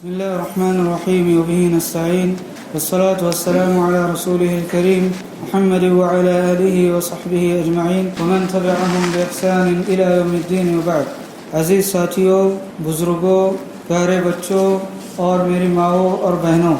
بسم الله الرحمن الرحيم وبه نستعين والصلاة والسلام على رسوله الكريم محمد وعلى آله وصحبه أجمعين ومن تبعهم بإحسان إلى يوم الدين وبعد. عزیز ساتھیوں، بزرگوں، پیارے بچوں اور میری ماؤں اور بہنوں،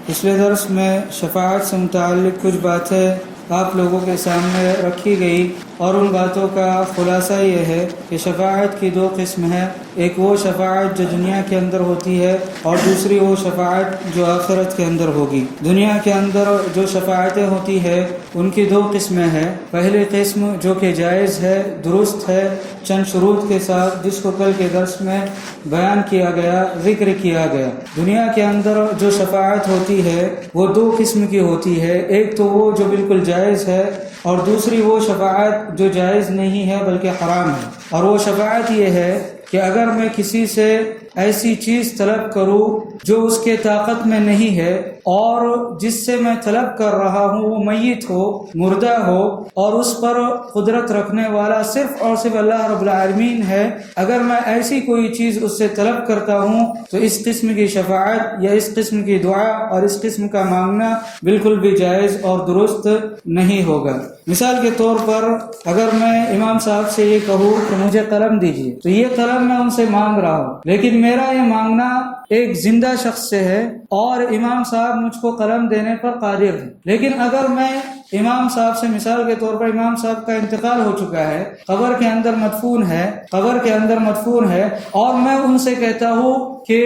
پچھلے درس میں شفاعت سے متعلق کچھ باتیں آپ لوگوں کے سامنے رکھی گئی، اور ان باتوں کا خلاصہ یہ ہے کہ شفاعت کی دو قسم ہیں. ایک وہ شفاعت جو دنیا کے اندر ہوتی ہے، اور دوسری وہ شفاعت جو آخرت کے اندر ہوگی. دنیا کے اندر جو شفاعتیں ہوتی ہے ان کی دو قسمیں ہیں. پہلی قسم جو کہ جائز ہے، درست ہے، چند شروط کے ساتھ، جس کو کل کے درس میں بیان کیا گیا، ذکر کیا گیا. دنیا کے اندر جو شفاعت ہوتی ہے وہ دو قسم کی ہوتی ہے. ایک تو وہ جو بالکل جائز ہے، اور دوسری وہ شفاعت جو جائز نہیں ہے بلکہ حرام ہے. اور وہ شفاعت یہ ہے کہ اگر میں کسی سے ایسی چیز طلب کروں جو اس کے طاقت میں نہیں ہے، اور جس سے میں طلب کر رہا ہوں وہ میت ہو، مردہ ہو، اور اس پر قدرت رکھنے والا صرف اور صرف اللہ رب العالمین ہے، اگر میں ایسی کوئی چیز اس سے طلب کرتا ہوں تو اس قسم کی شفاعت یا اس قسم کی دعا اور اس قسم کا مانگنا بالکل بھی جائز اور درست نہیں ہوگا. مثال کے طور پر اگر میں امام صاحب سے یہ کہوں کہ مجھے قلم دیجیے، تو یہ قلم میں ان سے مانگ رہا ہوں، لیکن میرا یہ مانگنا ایک زندہ شخص سے ہے اور امام صاحب مجھ کو قلم دینے پر قادر ہے. لیکن اگر میں امام صاحب سے، مثال کے طور پر امام صاحب کا انتقال ہو چکا ہے، قبر کے اندر مدفون ہے، اور میں ان سے کہتا ہوں کہ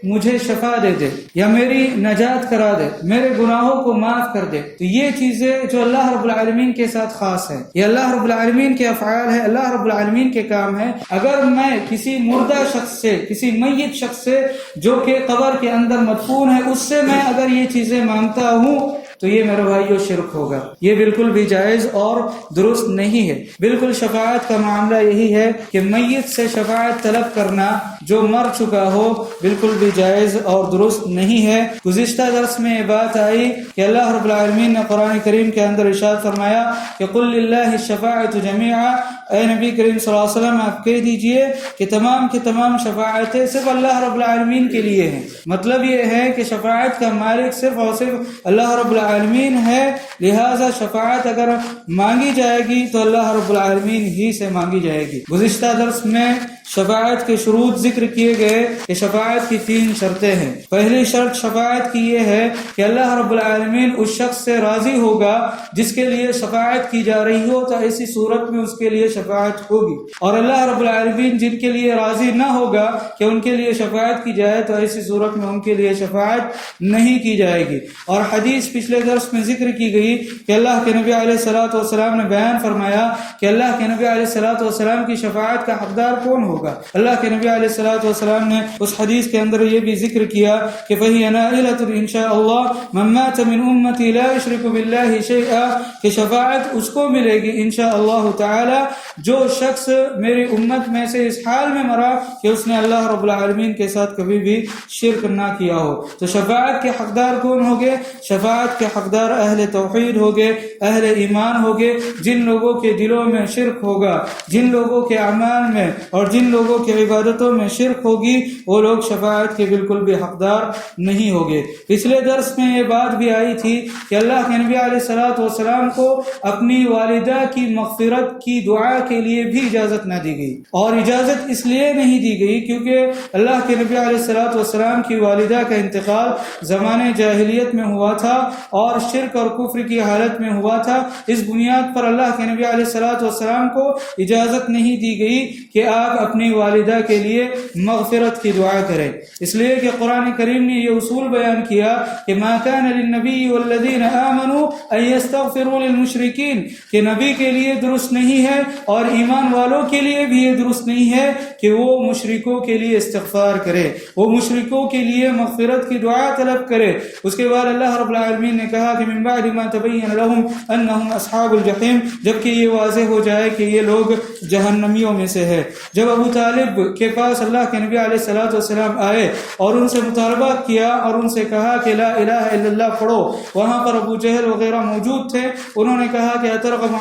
مجھے شفا دے دے، یا میری نجات کرا دے، میرے گناہوں کو معاف کر دے، تو یہ چیزیں جو اللہ رب العالمین کے ساتھ خاص ہے، یہ اللہ رب العالمین کے افعال ہے، اللہ رب العالمین کے کام ہے. اگر میں کسی مردہ شخص سے، کسی میت شخص سے جو کہ قبر کے اندر مدفون ہے، اس سے میں اگر یہ چیزیں مانگتا ہوں تو یہ میرے بھائیو شرک ہوگا. یہ بالکل بھی جائز اور درست نہیں ہے. بالکل شفاعت کا معاملہ یہی ہے کہ میت سے شفاعت طلب کرنا جو مر چکا ہو بالکل بھی جائز اور درست نہیں ہے. گزشتہ درس میں یہ بات آئی کہ اللہ رب العالمین نے قرآن کریم کے اندر ارشاد فرمایا کہ قل للہ الشفاعۃ جمیعا، اے نبی کریم صلی اللہ علیہ وسلم آپ کہہ دیجئے کہ تمام کی تمام شفاعتیں صرف اللہ رب العالمین کے لیے ہیں. مطلب یہ ہے کہ شفاعت کا مالک صرف اور صرف اللہ رب العالمین ہے، لہذا شفاعت اگر مانگی جائے گی تو اللہ رب العالمین ہی سے مانگی جائے گی. گزشتہ درس میں شفاعت کے شروط ذکر کیے گئے کہ شفاعت کی 3 شرطیں ہیں. پہلی شرط شفاعت کی یہ ہے کہ اللہ رب العالمین اس شخص سے راضی ہوگا جس کے لیے شفاعت کی جا رہی ہو، تو ایسی صورت میں اس کے لیے شفاعت ہوگی. اور اللہ رب العالمین جن کے لیے راضی نہ ہوگا کہ ان کے لیے شفاعت کی جائے، تو ایسی صورت میں ان کے لیے شفاعت نہیں کی جائے گی. اور حدیث پچھلے درس میں ذکر کی گئی کہ اللہ کے نبی علیہ الصلوۃ والسلام نے بیان فرمایا کہ اللہ کے نبی علیہ الصلوۃ والسلام کی شفاعت کا حقدار کون ہوگا. اللہ کے نبی علیہ الصلوۃ والسلام نے اس حدیث کے اندر یہ بھی ذکر کیا کہ فَهِيَ نَائِلَةٌ إِن شَاءَ اللَّهُ مَن مَّاتَ مِنْ أُمَّتِي لَا يُشْرِكُ بِاللَّهِ شَيْئًا، کہ شفاعت اس کو ملے گی انشاءاللہ تعالی جو شخص میری امت میں سے اس حال میں مرا کہ اس نے اللہ رب العالمین کے ساتھ کبھی بھی شرک نہ کیا ہو. تو شفاعت کے حقدار کون ہوگے؟ شفاعت کے حقدار اہل توحید ہوگے، اہل ایمان ہوگے. جن لوگوں کے دلوں میں شرک ہوگا، جن لوگوں کے اعمال میں اور جن لوگوں کی عبادتوں میں شرک ہوگی، وہ لوگ شفاعت کے بالکل بھی حقدار نہیں ہوگے. پچھلے درس میں یہ بات بھی آئی تھی کہ اللہ کے نبی علیہ الصلوۃ والسلام کو اپنی والدہ کی مغفرت کی دعا کے لیے بھی اجازت نہ دی گئی. اور اجازت اس لیے نہیں دی گئی کیونکہ اللہ کے نبی علیہ الصلوۃ والسلام کی والدہ کا انتقال زمانے جاہلیت میں ہوا تھا اور شرک اور کفر کی حالت میں ہوا تھا. اس بنیاد پر اللہ کے نبی علیہ الصلوۃ والسلام کو اجازت نہیں دی گئی کہ آپ اپنی والدہ کے لیے مغفرت کی دعا کریں. اس لیے کہ قرآن کریم نے یہ اصول بیان کیا کہ ما کان للنبی والذین آمنوا ان یستغفروا للمشرکین، کہ نبی کے لیے درست نہیں ہے اور ایمان والوں کے لیے بھی یہ درست نہیں ہے کہ وہ مشرکوں کے لیے استغفار کرے، وہ مشرکوں کے لیے مغفرت کی دعا طلب کرے. اس کے بعد اللہ رب العالمین نے کہا کہ من بعد ما تبین لهم انهم اصحاب الجحیم، جبکہ یہ واضح ہو جائے کہ یہ لوگ جہنمیوں میں سے ہے. جب ابو ابو طالب کے پاس اللہ کے نبی علیہ الصلوۃ والسلام آئے اور ان سے مطالبہ کیا اور ان سے کہا کہ لا الہ الا اللہ پڑھو، وہاں پر ابو جہل وغیرہ موجود تھے، انہوں نے کہا کہ اترغب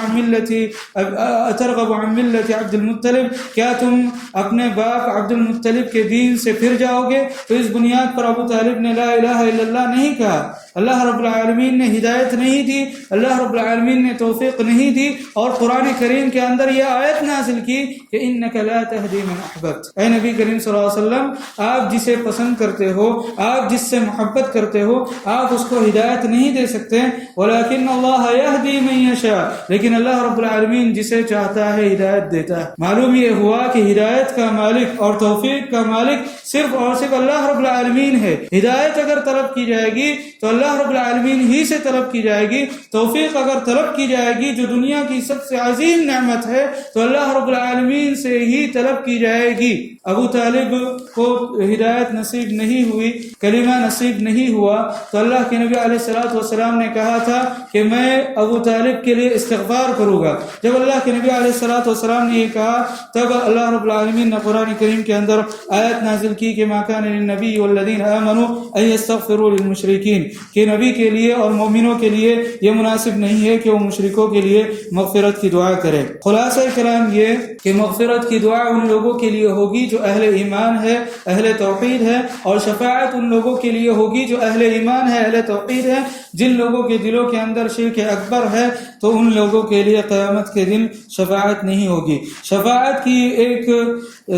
عن ملت عبد المطلب، کیا تم اپنے باپ عبد المطلب کے دین سے پھر جاؤ گے؟ تو اس بنیاد پر ابو طالب نے لا الہ الا اللہ نہیں کہا۔ اللہ رب العالمین نے ہدایت نہیں دی، اللہ رب العالمین نے توفیق نہیں دی، اور قرآن کریم کے اندر یہ آیت نازل کی کہ انک لا تہدی من احببت، اے نبی کریم صلی اللہ علیہ وسلم، آپ جسے پسند کرتے ہو، آپ جس سے محبت کرتے ہو، آپ اس کو ہدایت نہیں دے سکتے، ولکن اللہ یہدی من یشاء، لیکن اللہ رب العالمین جسے چاہتا ہے ہدایت دیتا ہے۔ معلوم یہ ہوا کہ ہدایت کا مالک اور توفیق کا مالک صرف اور صرف اللہ رب العالمین ہے۔ ہدایت اگر طلب کی جائے گی تو اللہ رب العالمین ہی سے طلب کی جائے گی، توفیق اگر طلب کی جائے گی جو دنیا کی سب سے عظیم نعمت ہے تو اللہ رب العالمین سے ہی طلب کی جائے گی۔ ابو طالب کو ہدایت نصیب نہیں ہوئی، کلمہ نصیب نہیں ہوا، تو اللہ کے نبی علیہ الصلوۃ والسلام نے کہا تھا کہ میں ابو طالب کے لیے استغفار کروں گا۔ جب اللہ کے نبی علیہ الصلوۃ والسلام نے یہ کہا تب اللہ رب العالمین نے قرآن کریم کے اندر آیت نازل کی کہ ما کان للنبی والذین آمنوا ان یستغفروا للمشرکین، کہ نبی کے لیے اور مومنوں کے لیے یہ مناسب نہیں ہے کہ وہ مشرکوں کے لیے مغفرت کی دعا کرے۔ خلاصہ کلام یہ کہ مغفرت کی دعا ان لوگوں کے لیے ہوگی جو اہل ایمان ہے، اہل توحید ہے، اور شفاعت ان لوگوں کے لیے ہوگی جو اہل ایمان ہے، اہل توحید ہے۔ جن لوگوں کے دلوں کے اندر شرک اکبر ہے تو ان لوگوں کے لیے قیامت کے دن شفاعت نہیں ہوگی۔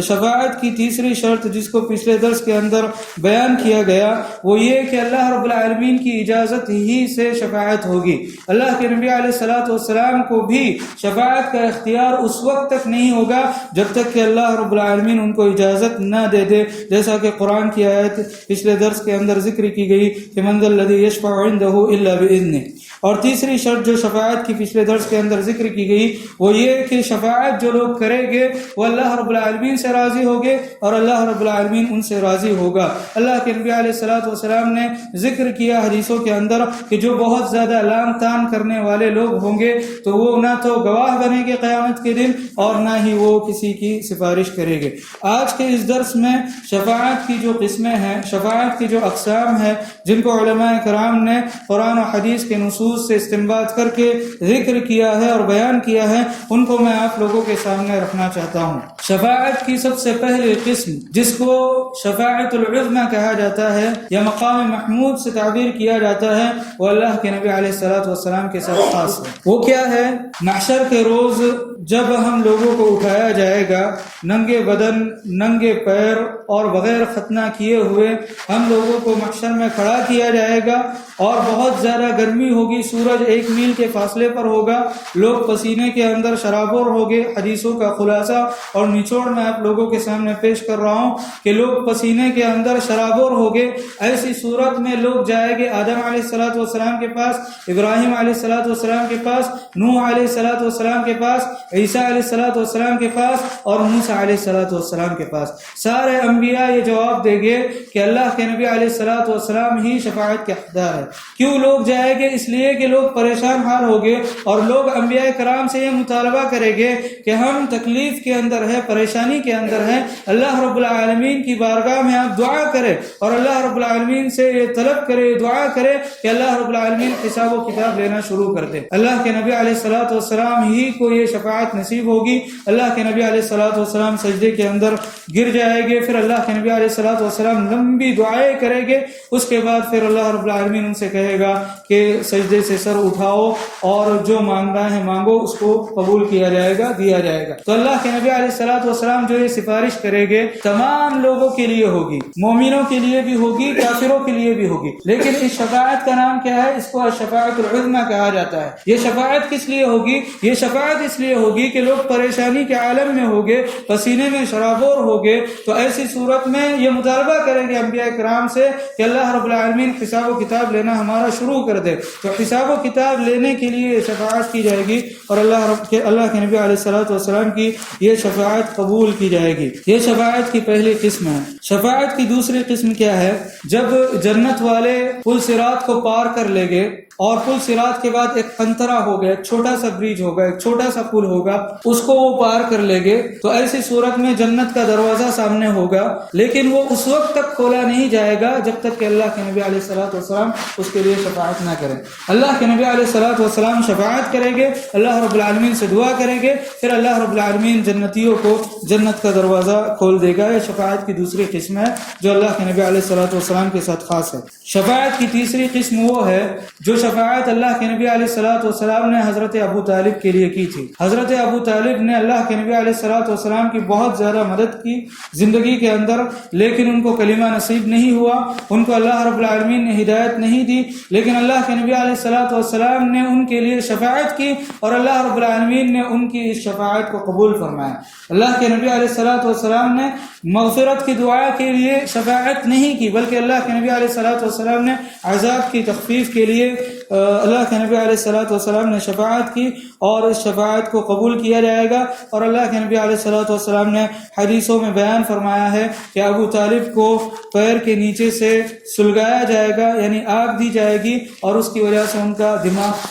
شفاعت کی تیسری شرط جس کو پچھلے درس کے اندر بیان کیا گیا وہ یہ کہ اللہ رب العالمین کی اجازت ہی سے شفاعت ہوگی۔ اللہ کے نبی علیہ الصلوۃ والسلام کو بھی شفاعت کا اختیار اس وقت تک نہیں ہوگا جب تک کہ اللہ رب العالمین ان کو اجازت نہ دے دے، جیسا کہ قرآن کی آیت پچھلے درس کے اندر ذکر کی گئی کہ من ذا الذی یشفع عنده الا باذنہ۔ اور تیسری شرط جو شفاعت کی پچھلے درس کے اندر ذکر کی گئی وہ یہ کہ شفاعت جو لوگ کریں گے وہ اللہ رب العالمین سے راضی ہوگے اور اللہ رب العالمین ان سے راضی ہوگا۔ اللہ کے نبی علیہ الصلوۃ والسلام نے ذکر کیا حدیثوں کے اندر کہ جو بہت زیادہ لام تان کرنے والے لوگ ہوں گے تو وہ نہ تو گواہ بنیں گے قیامت کے دن اور نہ ہی وہ کسی کی سفارش کریں گے۔ آج کے اس درس میں شفاعت کی جو قسمیں ہیں، شفاعت کی جو اقسام ہیں جن کو علماء کرام نے قرآن و حدیث کے نصوص سے استنباط کر کے ذکر کیا ہے اور بیان کیا ہے، ان کو میں آپ لوگوں کے سامنے رکھنا چاہتا ہوں۔ شفاعت کی سب سے پہلی قسم جس کو شفاعت العظمی کہا جاتا ہے یا مقام محمود سے تعبیر کیا جاتا ہے وہ اللہ کے نبی علیہ الصلوۃ والسلام کے ساتھ خاص ہے۔ وہ کیا ہے؟ محشر کے روز جب ہم لوگوں کو اٹھایا جائے گا ننگے بدن، ننگے پیر اور بغیر ختنہ کیے ہوئے ہم لوگوں کو محشر میں کھڑا کیا جائے گا اور بہت زیادہ گرمی ہوگی، سورج 1 میل کے فاصلے پر ہوگا، لوگ پسینے کے اندر شرابور ہوگے۔ حدیثوں کا خلاصہ اور نچوڑ میں آپ لوگوں کے سامنے پیش کر رہا ہوں کہ لوگ پسینے کے اندر شرابور ہوگے۔ ایسی صورت میں لوگ جائیں گے آدم علیہ الصلوۃ والسلام کے پاس، ابراہیم علیہ الصلوۃ والسلام کے پاس، نوح علیہ الصلوۃ والسلام کے پاس، عیسیٰ علیہ الصلوۃ والسلام کے پاس اور موسیٰ علیہ الصلوۃ والسلام کے پاس۔ سارے انبیاء یہ جواب دیں گے کہ اللہ کے نبی علیہ الصلوۃ والسلام ہی شفاعت کے حقدار ہے۔ کیوں لوگ جائیں گے؟ اس لیے کہ لوگ پریشان حال ہوگے اور لوگ انبیاء کرام سے یہ مطالبہ کریں گے کہ ہم تکلیف کے اندر ہے، پریشانی کے اندر ہے، اللہ رب العالمین کی بارگاہ میں آپ دعا کریں اور اللہ رب العالمین سے یہ طلب کرے، دعا کرے کہ اللہ رب العالمین حساب و کتاب لینا شروع کر دے۔ اللہ کے نبی علیہ الصلوۃ والسلام ہی کو یہ شفاعت نصیب ہوگی۔ اللہ کے نبی علیہ الصلوۃ والسلام سجدے کے اندر گر جائیں گے، پھر اللہ کے نبی علیہ الصلوۃ والسلام لمبی دعائیں کریں گے، اس کے بعد پھر اللہ رب العالمین ان سے کہے گا کہ سجدے سے سر اٹھاؤ اور جو مانگنا ہے مانگو، اس کو قبول کیا جائے گا، دیا جائے گا۔ تو اللہ کے نبی علیہ الصلوۃ والسلام جو یہ سفارش کریں گے تمام لوگوں کے لیے ہوگی، مومنوں کے لیے بھی ہوگی، کافروں کے لیے بھی ہوگی۔ لیکن اس شفاعت کا نام کیا ہے؟ اس کو شفاعت العظمی کہا جاتا ہے۔ یہ شفاعت کس لیے ہوگی؟ یہ شفاعت اس لیے ہوگی کہ لوگ پریشانی کے عالم میں ہوگے، پسینے میں شرابور ہوگے، تو ایسی صورت میں یہ مطالبہ کریں گے انبیاء کرام سے کہ اللہ رب العالمین حساب و کتاب لینا ہمارا شروع کر دے۔ تو حساب و کتاب لینے کے لیے شفاعت کی جائے گی اور اللہ کے نبی علیہ الصلوۃ والسلام کی یہ شفاعت قبول کی جائے گی۔ یہ شفاعت کی پہلی قسم ہے۔ شفاعت کی دوسری قسم کیا ہے؟ جب جنت والے پل صراط کو پار کر لیں گے اور پل صراط کے بعد ایک قنطرہ ہوگا، ایک چھوٹا سا برج ہوگا، ایک چھوٹا سا پل ہوگا، اس کو وہ پار کر لے گے تو ایسی صورت میں جنت کا دروازہ سامنے ہوگا، لیکن وہ اس وقت تک کھولا نہیں جائے گا جب تک کہ اللہ کے نبی علیہ الصلوۃ والسلام اس کے لیے شفاعت نہ کریں۔ اللہ کے نبی علیہ الصلوۃ والسلام شفاعت کریں گے، اللہ رب العالمین سے دعا کریں گے، پھر اللہ رب العالمین جنتیوں کو جنت کا دروازہ کھول دے گا۔ یہ شفاعت کی دوسری قسم ہے جو اللہ کے نبی علیہ الصلوۃ والسلام کے ساتھ خاص ہے۔ شفاعت کی تیسری قسم وہ ہے جو شفاعت اللہ کے نبی علیہ الصلوۃ والسلام نے حضرت ابو طالب کے لیے کی تھی۔ حضرت ابو طالب نے اللہ کے نبی علیہ الصلوۃ والسلام کی بہت زیادہ مدد کی زندگی کے اندر، لیکن ان کو کلمہ نصیب نہیں ہوا، ان کو اللہ رب العالمین نے ہدایت نہیں دی، لیکن اللہ کے نبی علیہ الصلوۃ والسلام نے ان کے لیے شفاعت کی اور اللہ رب العالمین نے ان کی اس شفاعت کو قبول فرمایا۔ اللہ کے نبی علیہ الصلوۃ والسلام نے مغفرت کی دعا کے لیے شفاعت نہیں کی، بلکہ اللہ کے نبی علیہ الصلوۃ والسلام نے عذاب کی تخفیف کے لیے اللہ کے نبی علیہ الصلوۃ والسلام نے شفاعت کی، اور اس شفاعت کو قبول کیا جائے گا۔ اور اللہ کے نبی علیہ الصلوۃ والسلام نے حدیثوں میں بیان فرمایا ہے کہ ابو طالب کو پیر کے نیچے سے سلگایا جائے گا، یعنی آگ دی جائے گی، اور اس کی وجہ سے ان کا دماغ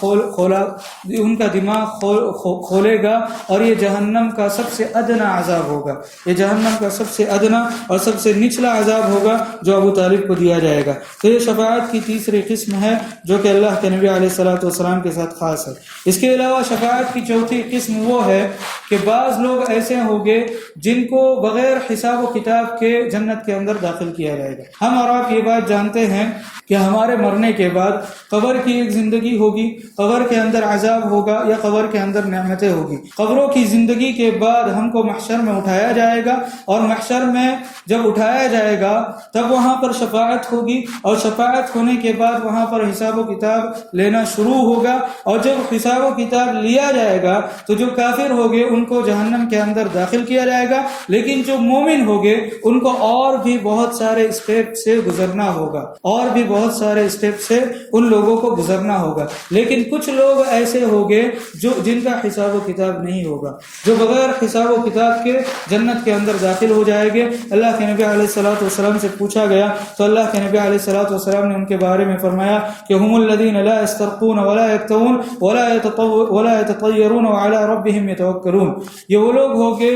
کھولے گا، اور یہ جہنم کا سب سے ادنا عذاب ہوگا، یہ جہنم کا سب سے ادنا اور سب سے نچلا عذاب ہوگا جو ابو طالب کو دیا جائے گا۔ تو یہ شفاعت کی تیسری قسم ہے جو کہ اللہ کے نبی علیہ الصلوۃ والسلام کے ساتھ خاص ہے۔ اس کے علاوہ شفاعت کی چوتھی قسم وہ ہے کہ بعض لوگ ایسے ہوں گے جن کو بغیر حساب و کتاب کے جنت کے اندر داخل کیا جائے گا۔ ہم اور آپ یہ بات جانتے ہیں کہ ہمارے مرنے کے بعد قبر کی ایک زندگی ہوگی، قبر کے اندر عذاب ہوگا یا قبر کے اندر نعمتیں ہوگی۔ قبروں کی زندگی کے بعد ہم کو محشر میں اٹھایا جائے گا، اور محشر میں جب اٹھایا جائے گا تب وہاں پر شفاعت ہوگی، اور شفاعت ہونے کے بعد وہاں پر حساب و کتاب لینا شروع ہوگا، اور جب حساب و کتاب لیا جائے گا تو جو کافر ہوگے ان کو جہنم کے اندر داخل کیا جائے گا، لیکن جو مومن ہوگے ان کو اور بھی بہت سارے اسٹیپ سے گزرنا ہوگا، اور بھی بہت سارے اسٹیپ سے ان لوگوں کو گزرنا ہوگا۔ لیکن کچھ لوگ ایسے ہوگے جن کا حساب و کتاب نہیں ہوگا، جو بغیر حساب و کتاب کے جنت کے اندر داخل ہو جائے گے۔ اللہ کے نبی علیہ الصلوۃ والسلام سے پوچھا گیا تو اللہ کے نبی علیہ الصلوۃ والسلام نے ان کے بارے میں فرمایا کہ هم الذين لا يسترقون ولا يكتوون ولا يتطيرون وعلى ربهم يتوكلون۔ یہ وہ لوگ ہوگے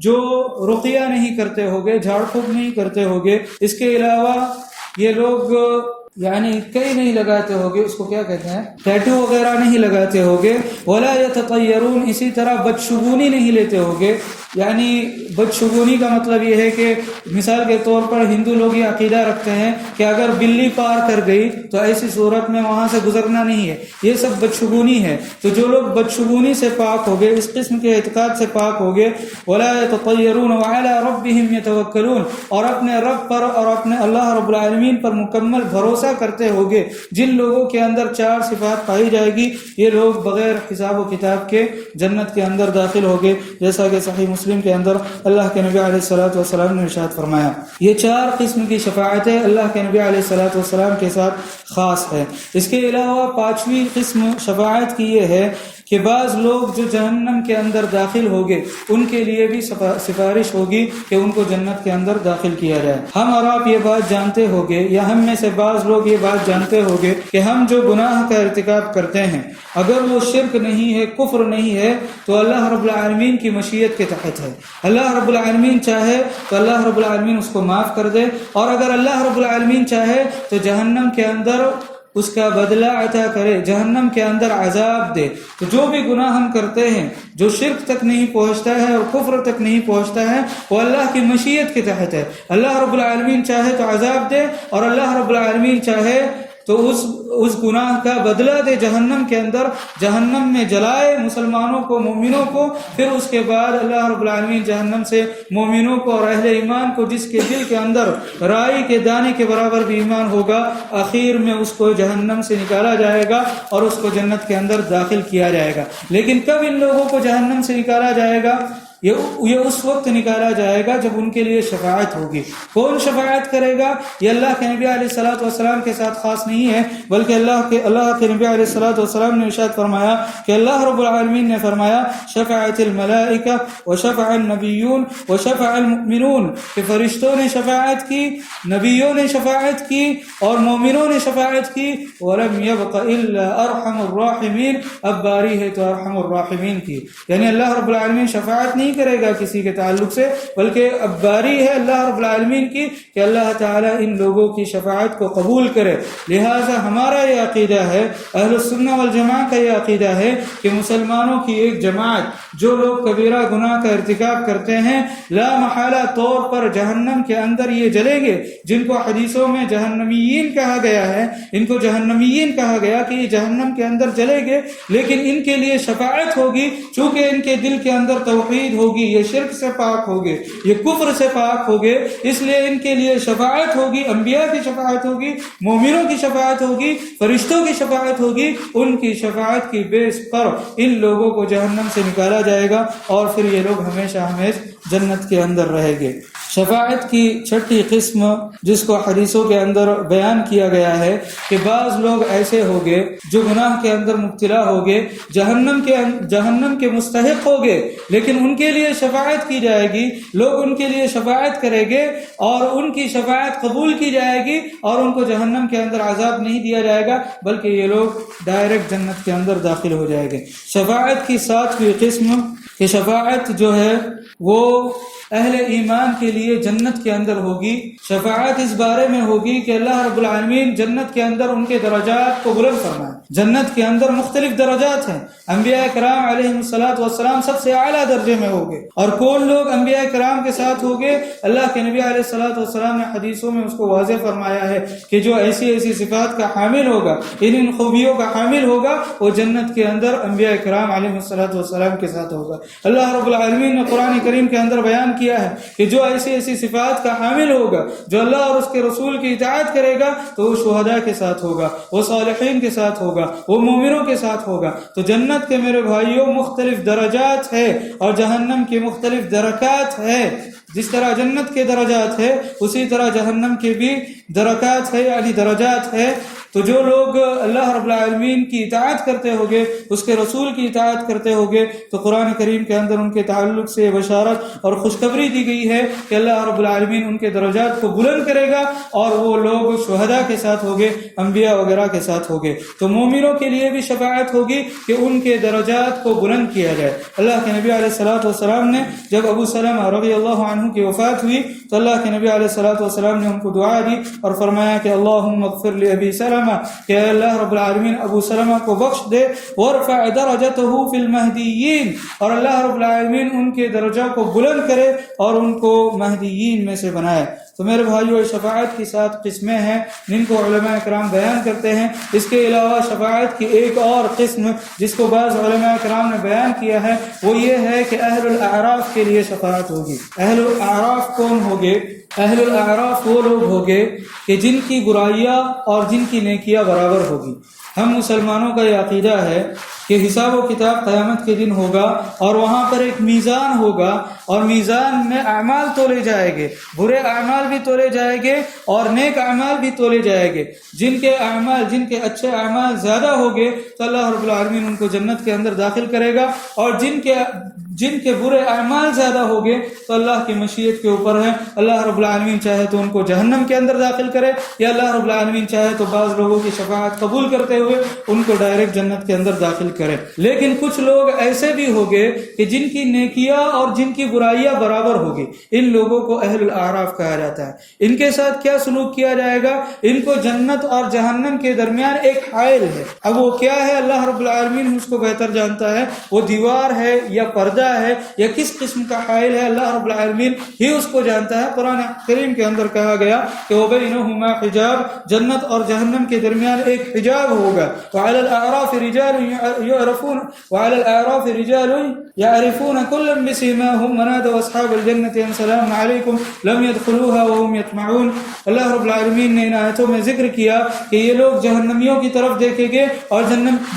جو رقیہ نہیں کرتے ہوگے، جھاڑ پھونک نہیں کرتے ہوگے، اس کے علاوہ یہ لوگ یعنی کئی نہیں لگاتے ہوگے، اس کو کیا کہتے ہیں، ٹیٹو وغیرہ نہیں لگاتے ہوگے، ولا يتطيرون، اسی طرح بدشگونی نہیں لیتے ہوگے۔ یعنی بدشگونی کا مطلب یہ ہے کہ مثال کے طور پر ہندو لوگ یہ عقیدہ رکھتے ہیں کہ اگر بلی پار کر گئی تو ایسی صورت میں وہاں سے گزرنا نہیں ہے، یہ سب بدشگونی ہے۔ تو جو لوگ بدشگونی سے پاک ہوگے، اس قسم کے اعتقاد سے پاک ہوگے، ولا يتطيرون وعلى ربهم يتوكلون، اور اپنے رب پر اور اپنے اللہ رب العالمین پر مکمل بھروسہ کرتے ہوگے۔ جن لوگوں کے اندر چار صفات پائی جائے گی یہ لوگ بغیر حساب و کتاب کے جنت کے اندر داخل ہوگے، جیسا کہ صحیح مسلم کے اندر اللہ کے نبی علیہ الصلوۃ والسلام نے ارشاد فرمایا۔ یہ چار قسم کی شفاعتیں اللہ کے نبی علیہ الصلوۃ والسلام کے ساتھ خاص ہے۔ اس کے علاوہ پانچویں قسم شفاعت کی یہ ہے کہ بعض لوگ جو جہنم کے اندر داخل ہوگے ان کے لیے بھی سفارش ہوگی کہ ان کو جنت کے اندر داخل کیا جائے۔ ہم اور آپ یہ بات جانتے ہوگے، یا ہم میں سے بعض لوگ یہ بات جانتے ہوگے کہ ہم جو گناہ کا ارتکاب کرتے ہیں اگر وہ شرک نہیں ہے، کفر نہیں ہے، تو اللہ رب العالمین کی مشیت کے تحت ہے۔ اللہ رب العالمین چاہے تو اللہ رب العالمین اس کو معاف کر دے، اور اگر اللہ رب العالمین چاہے تو جہنم کے اندر اس کا بدلہ عطا کرے، جہنم کے اندر عذاب دے۔ تو جو بھی گناہ ہم کرتے ہیں جو شرک تک نہیں پہنچتا ہے اور کفر تک نہیں پہنچتا ہے وہ اللہ کی مشیت کے تحت ہے۔ اللہ رب العالمین چاہے تو عذاب دے، اور اللہ رب العالمین چاہے تو اس گناہ کا بدلہ دے جہنم کے اندر، جہنم میں جلائے مسلمانوں کو، مومنوں کو، پھر اس کے بعد اللہ رب العالمین جہنم سے مومنوں کو اور اہل ایمان کو، جس کے دل کے اندر رائی کے دانے کے برابر بھی ایمان ہوگا، آخر میں اس کو جہنم سے نکالا جائے گا اور اس کو جنت کے اندر داخل کیا جائے گا۔ لیکن کب ان لوگوں کو جہنم سے نکالا جائے گا؟ یہ اس وقت نکالا جائے گا جب ان کے لیے شفاعت ہوگی. کون شفاعت کرے گا؟ یہ اللہ کے نبی علیہ الصلوۃ والسلام کے ساتھ خاص نہیں ہے، بلکہ اللہ کے نبی علیہ الصلوۃ والسلام نے ارشاد فرمایا کہ اللہ رب العالمین نے فرمایا شفاعت الملائکہ وشفع النبیون وشفع المؤمنون، کہ فرشتوں نے شفاعت کی، نبیوں نے شفاعت کی اور مومنوں نے شفاعت کی. ولم يبق الا ارحم الراحمین، اب باری ہے تو ارحم الراحمین کی، یعنی اللہ رب العالمین شفاعت نہیں کرے گا کسی کے تعلق سے، بلکہ اب باری ہے اللہ رب العالمین کی کہ اللہ تعالیٰ ان لوگوں کی شفاعت کو قبول کرے. لہٰذا ہمارا یہ عقیدہ ہے، اہل السنہ والجماعہ کا یہ عقیدہ ہے کہ مسلمانوں کی ایک جماعت جو لوگ کبیرہ گناہ کا ارتکاب کرتے ہیں لا محالہ طور پر جہنم کے اندر یہ جلیں گے، جن کو حدیثوں میں جہنمیین کہا گیا ہے، ان کو جہنمیین کہا گیا کہ یہ جہنم کے اندر جلیں گے، لیکن ان کے لیے شفاعت ہوگی چونکہ ان کے دل کے اندر توحید ہوگی، یہ شرک سے پاک ہوگے، یہ کفر سے پاک ہوگے، اس لیے ان کے لیے شفاعت ہوگی، انبیاء کی شفاعت ہوگی، مومنوں کی شفاعت ہوگی، فرشتوں کی شفاعت ہوگی. ان کی شفاعت کی بیس پر ان لوگوں کو جہنم سے نکالا جائے گا اور پھر یہ لوگ ہمیشہ ہمیشہ جنت کے اندر رہیں گے. شفاعت کی چھٹی قسم جس کو حدیثوں کے اندر بیان کیا گیا ہے کہ بعض لوگ ایسے ہوگے جو گناہ کے اندر مبتلا ہوگے، جہنم کے مستحق ہوگے، لیکن ان کے لیے شفاعت کی جائے گی، لوگ ان کے لیے شفاعت کریں گے اور ان کی شفاعت قبول کی جائے گی اور ان کو جہنم کے اندر عذاب نہیں دیا جائے گا، بلکہ یہ لوگ ڈائریکٹ جنت کے اندر داخل ہو جائیں گے. شفاعت کی ساتویں قسم کہ شفاعت جو ہے وہ اہل ایمان کے لیے جنت کے اندر ہوگی. شفاعت اس بارے میں ہوگی کہ اللہ رب العالمین جنت کے اندر ان کے درجات کو بلند فرمائے. جنت کے اندر مختلف درجات ہیں، انبیاء کرام علیہ الصلوۃ والسلام سب سے اعلیٰ درجے میں ہوگے. اور کون لوگ انبیاء کرام کے ساتھ ہوگے؟ اللہ کے نبی علیہ الصلوۃ والسلام نے حدیثوں میں اس کو واضح فرمایا ہے کہ جو ایسی ایسی صفات کا حامل ہوگا، ان خوبیوں کا حامل ہوگا، وہ جنت کے اندر انبیاء کرام علیہ الصلوۃ والسلام کے ساتھ ہوگا. اللہ رب العالمین نے قرآن کریم کے اندر بیان کیا ہے کہ جو ایسی ایسی صفات کا حامل ہوگا، جو اللہ اور اس کے رسول کی اطاعت کرے گا، تو وہ شہداء کے ساتھ ہوگا، وہ صالحین کے ساتھ ہوگا، وہ مومنوں کے ساتھ ہوگا. تو جنت کے میرے بھائیوں مختلف درجات ہے اور جہنم کی مختلف درکات ہے. جس طرح جنت کے درجات ہے اسی طرح جہنم کے بھی درکات ہے، یعنی درجات ہے. تو جو لوگ اللہ رب العالمین کی اطاعت کرتے ہوگے، اس کے رسول کی اطاعت کرتے ہوگے، تو قرآن کریم کے اندر ان کے تعلق سے بشارت اور خوشخبری دی گئی ہے کہ اللہ رب العالمین ان کے درجات کو بلند کرے گا اور وہ لوگ شہداء کے ساتھ ہوگے، انبیاء وغیرہ کے ساتھ ہوگے. تو مومنوں کے لیے بھی شفاعت ہوگی کہ ان کے درجات کو بلند کیا جائے. اللہ کے نبی علیہ الصلوۃ والسلام نے جب ابو سلمہ رضی اللہ عنہ کی وفات ہوئی تو اللہ کے نبی علیہ الصلوۃ والسلام نے ان کو دعا دی اور فرمایا کہ اللہم اغفر لأبی سلمہ، کہ اللہ رب العالمین ابو سلمہ کو بخش دے، وارفع درجتہ فی المہدیین، اور اللہ رب العالمین ان کے درجہ کو بلند کرے اور ان کو مہدیین میں سے بنائے. تو میرے بھائیو، شفاعت کی 7 قسمیں ہیں جن کو علماء کرام بیان کرتے ہیں. اس کے علاوہ شفاعت کی ایک اور قسم جس کو بعض علماء کرام نے بیان کیا ہے وہ یہ ہے کہ اہل الاعراف کے لیے شفاعت ہوگی. اہل الاعراف کون ہوگے؟ اہل الاعراف وہ لوگ ہوگے کہ جن کی برائیاں اور جن کی نیکیاں برابر ہوگی. ہم مسلمانوں کا یہ عقیدہ ہے کہ حساب و کتاب قیامت کے دن ہوگا اور وہاں پر ایک میزان ہوگا اور میزان میں اعمال تولے جائیں گے، برے اعمال بھی تولے جائیں گے اور نیک اعمال بھی تولے جائیں گے. جن کے اچھے اعمال زیادہ ہوگے تو اللہ رب العالمین ان کو جنت کے اندر داخل کرے گا، اور جن کے برے اعمال زیادہ ہوگے تو اللہ کی مشیت کے اوپر ہے. اللہ رب العالمین چاہے تو ان کو جہنم کے اندر داخل کرے، یا اللہ رب العالمین چاہے تو بعض لوگوں کی شفاعت قبول کرتے ہوئے ان کو ڈائریکٹ جنت کے اندر داخل کرے. لیکن کچھ لوگ ایسے بھی ہوگے کہ جن کی نیکیاں اور جن کی برائیاں برابر ہوگی. ان لوگوں کو اہل الاعراف کہا جاتا ہے. ان کے ساتھ کیا سلوک کیا جائے گا؟ ان کو جنت اور جہنم کے درمیان ایک حائل ہے. اب وہ کیا ہے اللہ رب العالمین اس کو بہتر جانتا ہے. وہ دیوار ہے یا پردہ ہے یا کس قسم کا حائل ہے، اللہ رب العالمین ہی اس کو جانتا ہے. قرآن کریم کے اندر کہا گیا کہ وَبَيْنَهُمَا حجاب، جنت اور جہنم کے درمیان ایک حجاب ہوگا. ہوگا. وعلى الأعراف رجال يعرفون كلا بسيماهم ونادوا أصحاب الجنة أن سلام عليكم لم يدخلوها وهم يطمعون. اللہ رب العالمین نے ان آیتوں میں ذکر کیا کہ یہ لوگ جہنمیوں کی طرف دیکھیں گے اور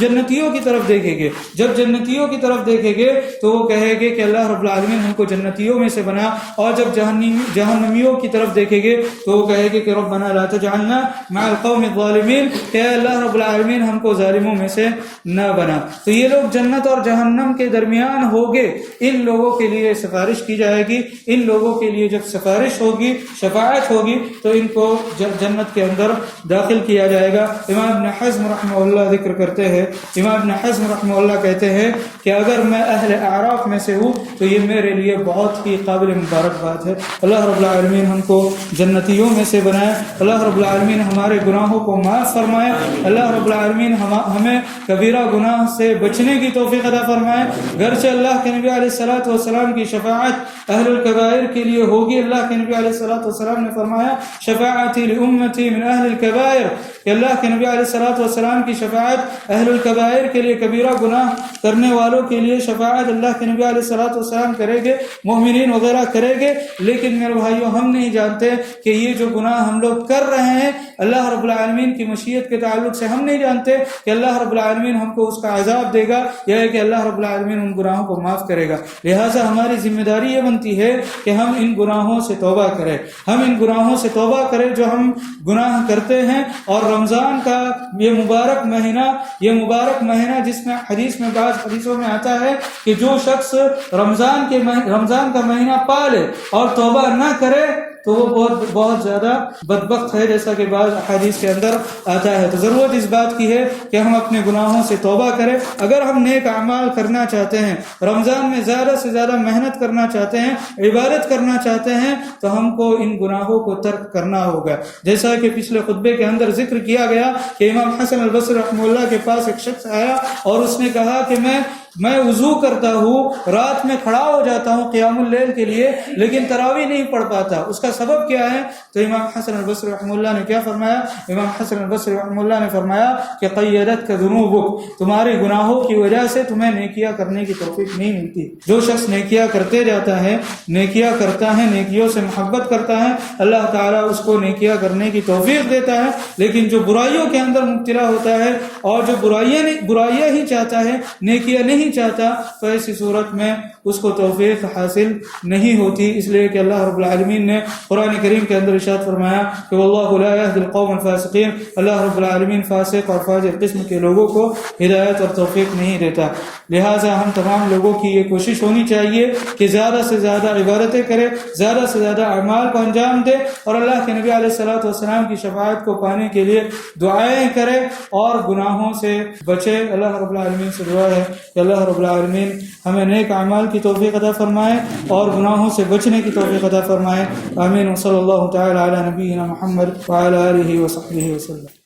جنتیوں کی طرف دیکھیں گے. جب جنتیوں کی طرف دیکھیں گے تو وہ کہے گے کہ اللہ رب العالمین ہم کو جنتیوں میں سے بنا, اور جب جہنمیوں کی طرف دیکھیں گے تو وہ کہے گے کہ ربنا لا تجعلنا مع القوم الظالمین, کہ اللہ رب العالمین ہم کو ظالموں میں سے نہ بنا. تو یہ لوگ جنت اور جہنم کے درمیان ہوگے, ان لوگوں کے لیے سفارش کی جائے گی. ان لوگوں کے لیے جب سفارش ہوگی, شفاعت ہوگی, تو ان کو جنت کے اندر داخل کیا جائے گا. امام ابن حزم رحمہ اللہ ذکر کرتے ہیں, امام ابن حزم رحمہ اللہ کہتے ہیں کہ اگر میں اہل اعراف میں سے ہوں تو یہ میرے لیے بہت ہی قابل مبارک بات ہے. اللہ رب العالمین ہم کو جنتیوں میں سے بنائے. اللہ رب العالمین ہمارے گناہوں کو معاف فرمائے. اللہ رب العالمین ہمیں کبیرہ گناہ سے بچنے کی توفیق عطا فرمائے. گرچہ اللہ کے نبی علیہ الصلوۃ والسلام کی شفاعت اہل الکبائر کے لیے ہوگی. اللہ کے نبی علیہ الصلوۃ والسلام نے فرمایا شفاعتی لامتی من اہل الکبائر, کہ اللہ کے نبی علیہ الصلوۃ والسلام کی شفاعت اہل الکبائر کے لیے, کبیرہ گناہ کرنے والوں کے لیے شفاعت اللہ کے نبی علیہ الصلوۃ والسلام کرے گے, مومنین وغیرہ کرے گے. لیکن میرے بھائیوں ہم نہیں جانتے کہ یہ جو گناہ ہم لوگ کر رہے ہیں اللہ رب العالمین کی مشیت کے تعلق سے ہم نہیں جانتے کہ اللہ رب العالمین ہم کو اس کا عذاب دے گا یا کہ اللہ رب العالمین ان گناہوں کو معاف کرے گا. لہٰذا ہماری ذمہ داری یہ بنتی ہے کہ ہم ان گناہوں سے توبہ کریں, ہم ان گناہوں سے توبہ کریں جو ہم گناہ کرتے ہیں. اور رمضان کا یہ مبارک مہینہ جس میں حدیث میں بعض حدیثوں میں آتا ہے کہ جو شخص رمضان کا مہینہ پالے اور توبہ نہ کرے تو وہ بہت زیادہ بدبخت ہے, جیسا کہ بعض حدیث کے اندر آتا ہے. تو ضرورت اس بات کی ہے کہ ہم اپنے گناہوں سے توبہ کریں. اگر ہم نیک اعمال کرنا چاہتے ہیں, رمضان میں زیادہ سے زیادہ محنت کرنا چاہتے ہیں, عبادت کرنا چاہتے ہیں, تو ہم کو ان گناہوں کو ترک کرنا ہوگا. جیسا کہ پچھلے خطبے کے اندر ذکر کیا گیا کہ امام حسن البصری رحمہ اللہ کے پاس ایک شخص آیا اور اس نے کہا کہ میں وضو کرتا ہوں, رات میں کھڑا ہو جاتا ہوں قیام اللیل کے لیے, لیکن تراویح نہیں پڑھ پاتا, اس کا سبب کیا ہے؟ تو امام حسن البصری رحمہ اللہ نے کیا فرمایا؟ امام حسن البصری رحمہ اللہ نے فرمایا کہ قیدتک ذنوبک, تمہارے گناہوں کی وجہ سے تمہیں نیکیاں کرنے کی توفیق نہیں ملتی. جو شخص نیکیاں کرتے جاتا ہے, نیکیاں کرتا ہے, نیکیوں سے محبت کرتا ہے, اللہ تعالیٰ اس کو نیکیاں کرنے کی توفیق دیتا ہے. لیکن جو برائیوں کے اندر مبتلا ہوتا ہے اور جو برائیاں ہی چاہتا ہے, نیکیاں نہیں چاہتا, تو ایسی صورت میں اس کو توفیق حاصل نہیں ہوتی. اس لیے کہ اللہ رب العالمین نے قرآن کریم کے اندر ارشاد فرمایا کہ واللہ لا یہدی القوم الفاسقین, اللہ رب العالمین فاسق اور فاجر قسم کے لوگوں کو ہدایت اور توفیق نہیں دیتا. لہٰذا ہم تمام لوگوں کی یہ کوشش ہونی چاہیے کہ زیادہ سے زیادہ عبادتیں کریں, زیادہ سے زیادہ اعمال کو انجام دیں, اور اللہ کے نبی علیہ الصلوۃ والسلام کی شفاعت کو پانے کے لیے دعائیں کریں اور گناہوں سے بچے. اللہ رب العالمین سے دعا ہے کہ اللہ رب العالمین ہمیں نیک اعمال کی توفیق عطا فرمائے اور گناہوں سے بچنے کی توفیق عطا فرمائے. آمین. وصلی اللہ تعالی علی نبینا محمد وعلی آلہ وصحبہ وسلم.